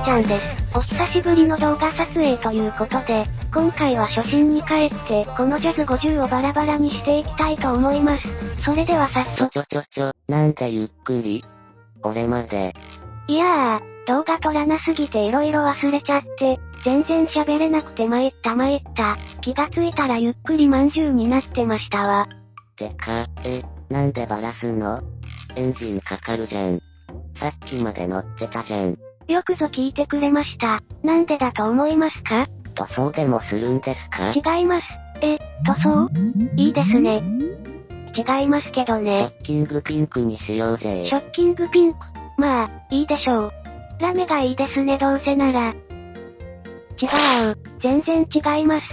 ちゃんです。お久しぶりの動画撮影ということで、今回は初心に帰って、このジャズ50をバラバラにしていきたいと思います。それでは早速。なんでゆっくり？俺まで。いやー、動画撮らなすぎて色々忘れちゃって、全然喋れなくて参った。気がついたらゆっくりまんじゅうになってましたわ。てか、なんでバラすの？エンジンかかるじゃん。さっきまで乗ってたじゃん。よくぞ聞いてくれました。なんでだと思いますか？塗装でもするんですか？違います。塗装？いいですね。違いますけどね。ショッキングピンクにしようぜ。ショッキングピンク。まあ、いいでしょう。ラメがいいですねどうせなら。違う。全然違います。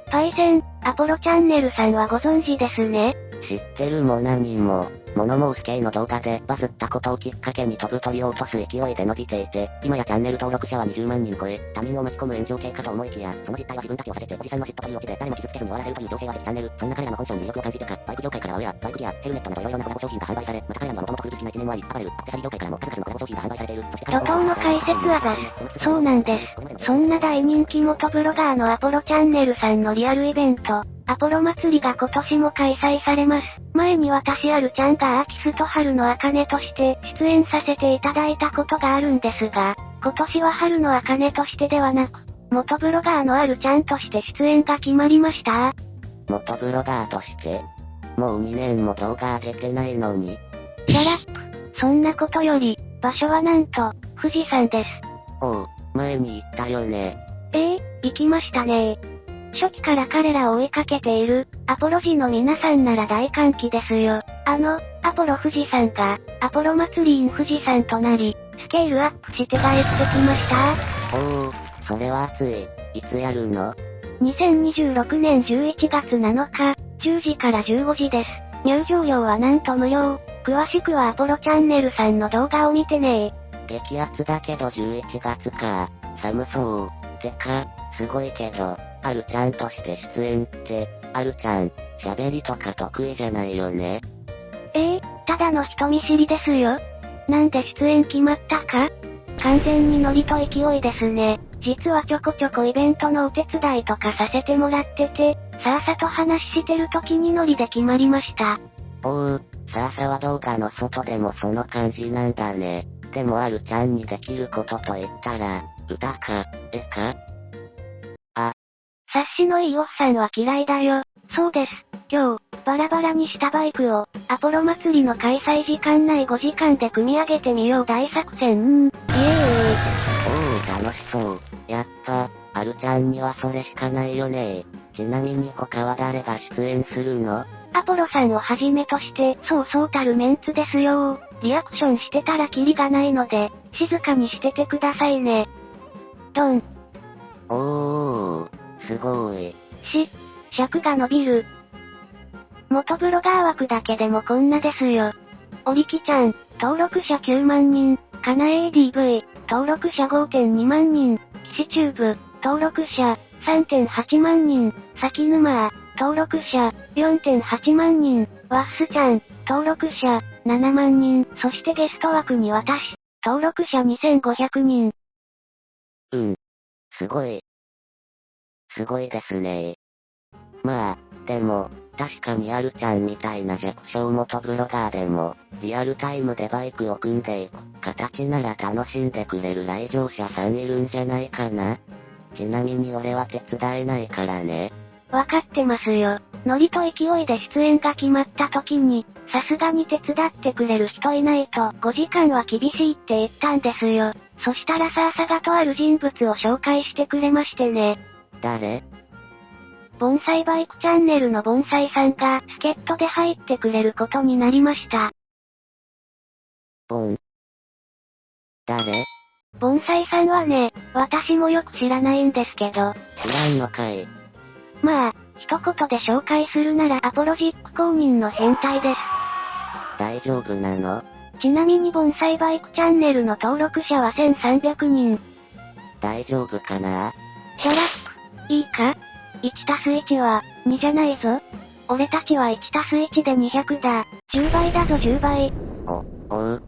パイセン、アポロチャンネルさんはご存知ですね。知ってるも何も。物申す系の動画でバズったことをきっかけに飛ぶ鳥を落とす勢いで伸びていて、今やチャンネル登録者は20万人超え、他人を巻き込む炎上系かと思いきや、その実態は自分たちを避けておじさんの嫉妬というオチで誰も傷つけずに終わらせるという情勢は別チャンネル。そんな彼らの本性に魅力を感じてか、バイク業界からはウェア、バイクギア、ヘルメットなど色々なコラボ商品が販売され、また彼らには元々古好きな一面もあり、アパレル、アクセサリー業界からも数々のコラボ商品が販売されている。怒涛の解説はバス。そうなんです。そんな大人気元ブロガーのアポロチャンネルさんのリアルイベント、アポロ祭りが今年も開催されます。前に私あるちゃんがアーキスと春の茜として出演させていただいたことがあるんですが、今年は春の茜としてではなく、元ブロガーのあるちゃんとして出演が決まりました。元ブロガーとして？もう2年も動画上げてないのに。シャラップ。そんなことより、場所はなんと、富士山です。おう、前に言ったよね。行きましたね。初期から彼らを追いかけている、アポロ時の皆さんなら大歓喜ですよ。アポロ富士山が、アポロ祭り in 富士山となり、スケールアップして帰ってきました。おお、それは熱い。いつやるの？ 2026年11月7日、10時から15時です。入場料はなんと無料。詳しくはアポロチャンネルさんの動画を見てね。激アツだけど11月か。寒そう。てか、すごいけど、あるちゃんとして出演って、あるちゃん、喋りとか得意じゃないよね。ただの人見知りですよ。なんで出演決まったか？完全にノリと勢いですね。実はちょこちょこイベントのお手伝いとかさせてもらってて、さーさと話してる時にノリで決まりました。おう、さーさは動画の外でもその感じなんだね。でもあるちゃんにできることと言ったら、歌か、絵か？察しのいいおっさんは嫌いだよ。そうです。今日、バラバラにしたバイクを、アポロ祭りの開催時間内5時間で組み上げてみよう大作戦。イエーイ。おう、楽しそう。やった。あるちゃんにはそれしかないよね。ちなみに他は誰が出演するの？アポロさんをはじめとして、そうたるメンツですよ。リアクションしてたらキリがないので、静かにしててくださいね。ドン。おー、すごい。尺が伸びる。元ブロガー枠だけでもこんなですよ。おりきちゃん、登録者9万人、かな ADV、登録者 5.2 万人、騎士チューブ、登録者 3.8 万人、さきぬまー、登録者 4.8 万人、ワッスちゃん、登録者7万人、そしてゲスト枠に私、登録者2500人。すごい。すごいですね。まあ、でも、確かにあるちゃんみたいな弱小元ブロガーでも、リアルタイムでバイクを組んでいく形なら楽しんでくれる来場者さんいるんじゃないかな。ちなみに俺は手伝えないからね。わかってますよ。ノリと勢いで出演が決まった時に、さすがに手伝ってくれる人いないと5時間は厳しいって言ったんですよ。そしたらさーさがとある人物を紹介してくれましてね。誰？盆栽バイクチャンネルの盆栽さんが助っ人で入ってくれることになりました。誰？盆栽さんはね、私もよく知らないんですけど。知らんのかい。まあ、一言で紹介するならアポロジック公認の変態です。大丈夫なの？ちなみに盆栽バイクチャンネルの登録者は1300人。大丈夫かな？シャラップ、いいか？ 1+1 は、2じゃないぞ。俺たちは 1+1 で200だ。10倍だぞ10倍。おう。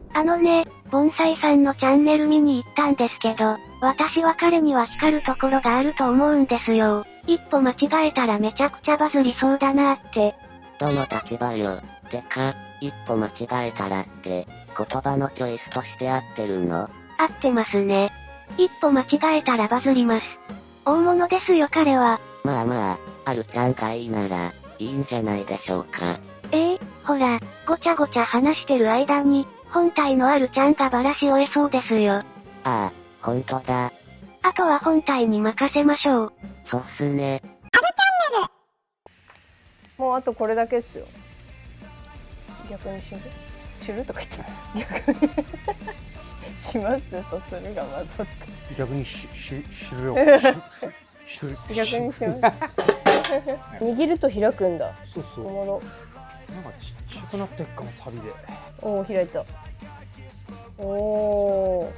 盆栽さんのチャンネル見に行ったんですけど、私は彼には光るところがあると思うんですよ。一歩間違えたらめちゃくちゃバズりそうだなって。どの立場よ。てか、一歩間違えたらって、言葉のチョイスとして合ってるの？合ってますね。一歩間違えたらバズります。大物ですよ彼は。まあまあ、あるちゃんがいいなら、いいんじゃないでしょうか。ほら、ごちゃごちゃ話してる間に、本体のあるちゃんがバラし終えそうですよ。ああ、ほんとだ。あとは本体に任せましょう。そっすね。もうあとこれだけですよ。逆にしるとか言って逆にしますとするが混ざって逆にしろよ。逆にします握ると開くんだ。そうそう。おもろ。なんかちっちゃくなってっかもサビで。おお、開いた。おお。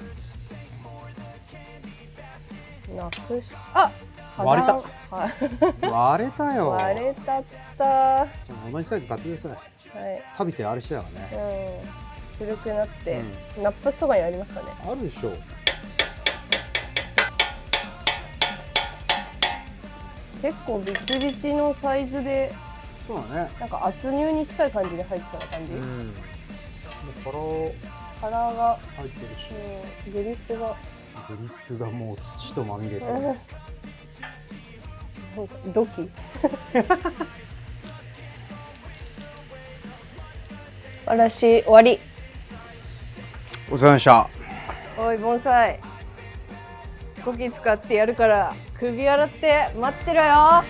なくし、あ、割れた。はい。割れたよ。割れたった。じゃあ同じサイズ買ってください。はい。錆びてあれしてたからね。うん。古くなって、ナップスとかにありますかね。あるでしょ。結構ビチビチのサイズで、そうだね。なんか圧入に近い感じで入ってた感じ。カラーが入ってるし、グリスがもう土とまみれてる。なんか土器嵐終わり。お疲れ様でした。おい盆栽コキ使ってやるから首洗って待ってろよ。